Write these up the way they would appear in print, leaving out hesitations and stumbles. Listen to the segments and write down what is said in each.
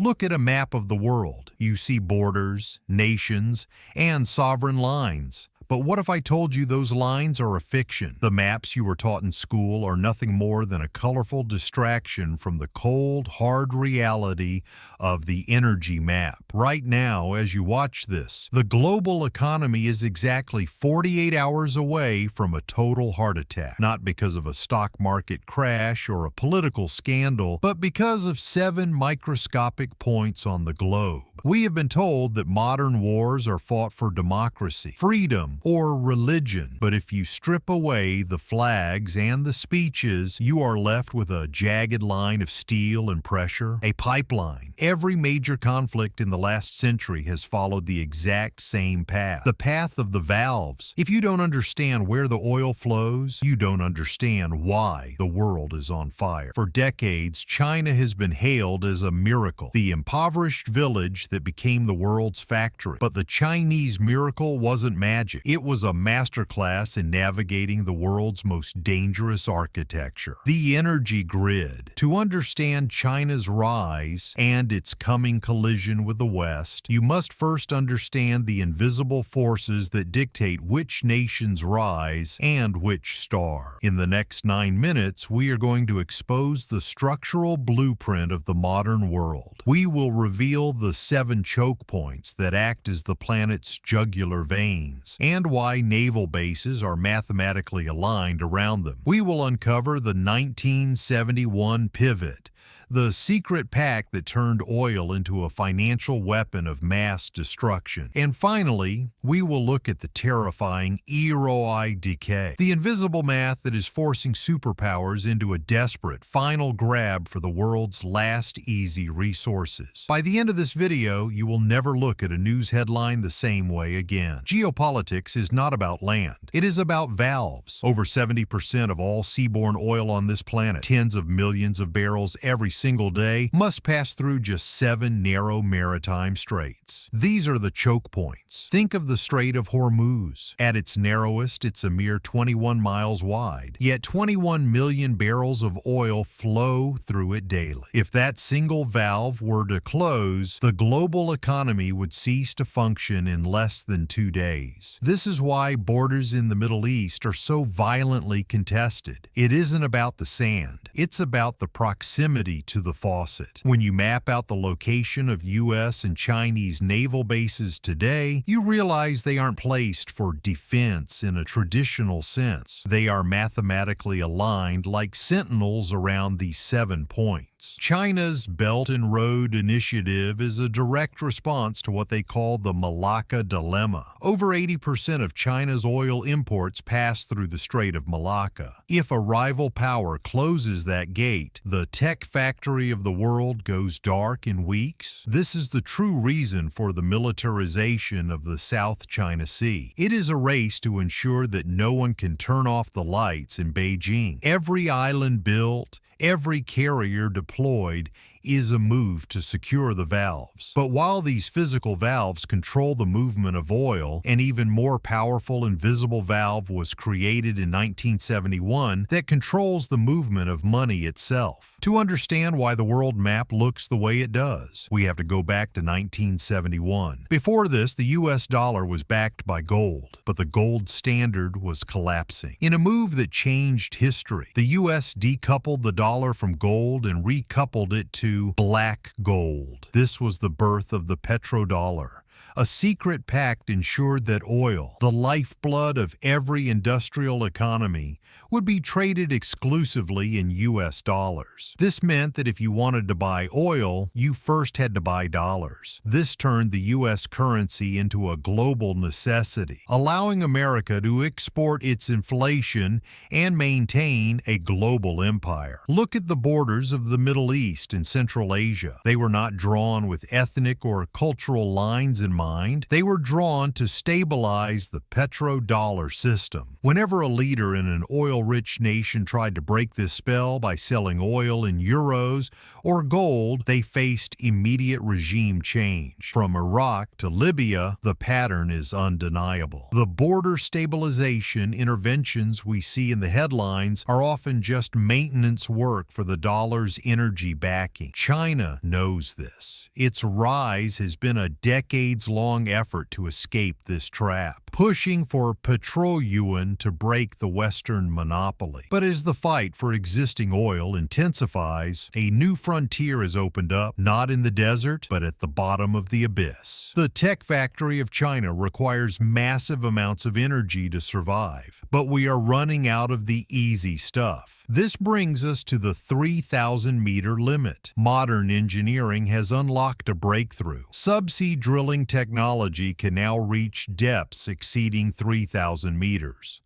Look at a map of the world. You see borders, nations, and sovereign lines. But what if I told you those lines are a fiction? The maps you were taught in school are nothing more than a colorful distraction from the cold, hard reality of the energy map. Right now, as you watch this, the global economy is exactly 48 hours away from a total heart attack. Not because of a stock market crash or a political scandal, but because of 7 microscopic points on the globe. We have been told that modern wars are fought for democracy, freedom, or religion. But if you strip away the flags and the speeches, you are left with a jagged line of steel and pressure, a pipeline. Every major conflict in the last century has followed the exact same path, the path of the valves. If you don't understand where the oil flows, you don't understand why the world is on fire. For decades, China has been hailed as a miracle, the impoverished village that became the world's factory. But the Chinese miracle wasn't magic. It was a masterclass in navigating the world's most dangerous architecture, the energy grid. To understand China's rise and its coming collision with the West, you must first understand the invisible forces that dictate which nations rise and which star. In the next 9 minutes, we are going to expose the structural blueprint of the modern world. We will reveal the 7 choke points that act as the planet's jugular veins, and why naval bases are mathematically aligned around them. We will uncover the 1971 pivot, the secret pact that turned oil into a financial weapon of mass destruction. And finally, we will look at the terrifying EROI decay, the invisible math that is forcing superpowers into a desperate final grab for the world's last easy resources. By the end of this video, you will never look at a news headline the same way again. Geopolitics is not about land. It is about valves. Over 70% of all seaborne oil on this planet, tens of millions of barrels every single day, must pass through just 7 narrow maritime straits. These are the choke points. Think of the Strait of Hormuz. At its narrowest, it's a mere 21 miles wide, yet 21 million barrels of oil flow through it daily. If that single valve were to close, the global economy would cease to function in less than 2 days. This is why borders in the Middle East are so violently contested. It isn't about the sand. It's about the proximity to the faucet. When you map out the location of U.S. and Chinese naval bases today, you realize they aren't placed for defense in a traditional sense. They are mathematically aligned like sentinels around these 7 points. China's Belt and Road Initiative is a direct response to what they call the Malacca Dilemma. Over 80% of China's oil imports pass through the Strait of Malacca. If a rival power closes that gate, the tech factory of the world goes dark in weeks. This is the true reason for the militarization of the South China Sea. It is a race to ensure that no one can turn off the lights in Beijing. Every island built, every carrier deployed is a move to secure the valves. But while these physical valves control the movement of oil, an even more powerful invisible valve was created in 1971 that controls the movement of money itself. To understand why the world map looks the way it does, we have to go back to 1971. Before this, the US dollar was backed by gold, but the gold standard was collapsing. In a move that changed history, the US decoupled the dollar from gold and recoupled it to black gold. This was the birth of the Petrodollar. A secret pact ensured that oil, the lifeblood of every industrial economy, would be traded exclusively in US dollars. This meant that if you wanted to buy oil, you first had to buy dollars. This turned the US currency into a global necessity, allowing America to export its inflation and maintain a global empire. Look at the borders of the Middle East and Central Asia. They were not drawn with ethnic or cultural lines in in mind. They were drawn to stabilize the petrodollar system. Whenever a leader in an oil-rich nation tried to break this spell by selling oil in euros or gold, they faced immediate regime change. From Iraq to Libya, the pattern is undeniable. The border stabilization interventions we see in the headlines are often just maintenance work for the dollar's energy backing. China knows this. Its rise has been a decades-long effort to escape this trap, pushing for petrol-yuan to break the Western monopoly. But as the fight for existing oil intensifies, a new frontier has opened up, not in the desert, but at the bottom of the abyss. The tech factory of China requires massive amounts of energy to survive, but we are running out of the easy stuff. This brings us to the 3,000-meter limit. Modern engineering has unlocked a breakthrough. Subsea drilling technology can now reach depths exceeding 3,000 meters.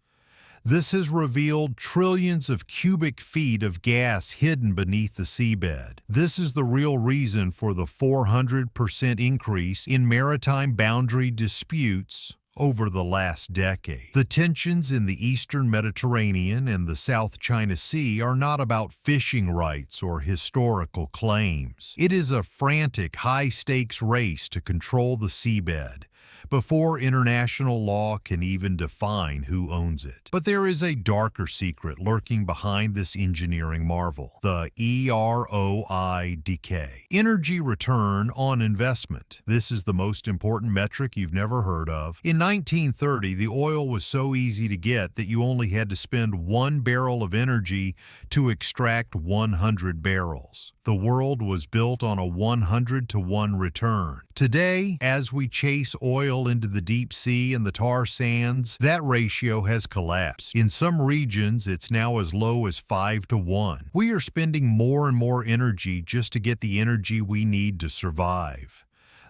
This has revealed trillions of cubic feet of gas hidden beneath the seabed. This is the real reason for the 400% increase in maritime boundary disputes over the last decade. The tensions in the eastern Mediterranean and the South China Sea are not about fishing rights or historical claims. It is a frantic, high-stakes race to control the seabed before international law can even define who owns it. But there is a darker secret lurking behind this engineering marvel: the EROI decay. Energy return on investment. This is the most important metric you've never heard of. In 1930, the oil was so easy to get that you only had to spend 1 barrel of energy to extract 100 barrels. The world was built on a 100-to-1 return. Today, as we chase oil into the deep sea and the tar sands, that ratio has collapsed. In some regions, it's now as low as 5-to-1. We are spending more and more energy just to get the energy we need to survive.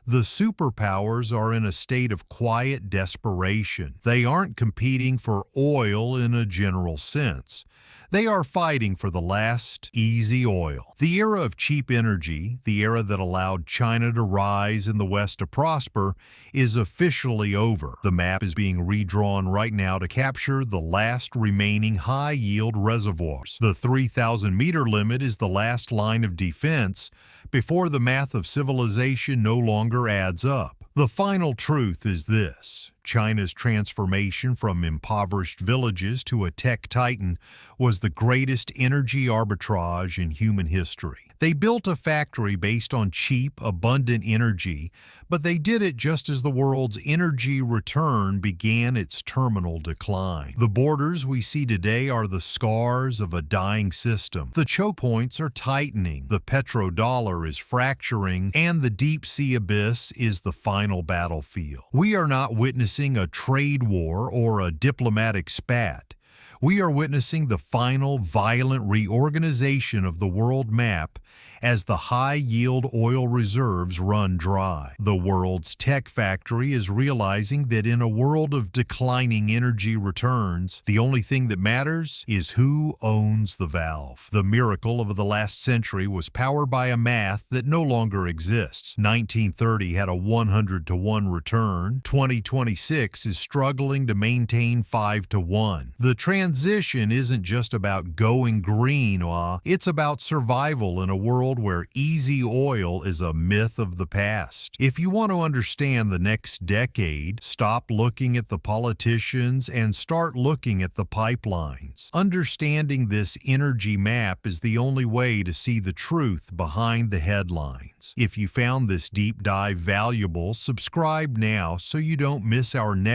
The superpowers are in a state of quiet desperation. They aren't competing for oil in a general sense. They are fighting for the last easy oil. The era of cheap energy, the era that allowed China to rise and the West to prosper, is officially over. The map is being redrawn right now to capture the last remaining high-yield reservoirs. The 3,000-meter limit is the last line of defense before the math of civilization no longer adds up. The final truth is this: China's transformation from impoverished villages to a tech titan was the greatest energy arbitrage in human history. They built a factory based on cheap, abundant energy, but they did it just as the world's energy return began its terminal decline. The borders we see today are the scars of a dying system. The choke points are tightening, the petrodollar is fracturing, and the deep sea abyss is the final battlefield. We are not witnessing a trade war or a diplomatic spat. We are witnessing the final violent reorganization of the world map as the high-yield oil reserves run dry. The world's tech factory is realizing that in a world of declining energy returns, the only thing that matters is who owns the valve. The miracle of the last century was powered by a math that no longer exists. 1930 had a 100-to-1 return. 2026 is struggling to maintain 5-to-1. The transition isn't just about going green, it's about survival in a world where easy oil is a myth of the past. If you want to understand the next decade, stop looking at the politicians and start looking at the pipelines. Understanding this energy map is the only way to see the truth behind the headlines. If you found this deep dive valuable, subscribe now so you don't miss our next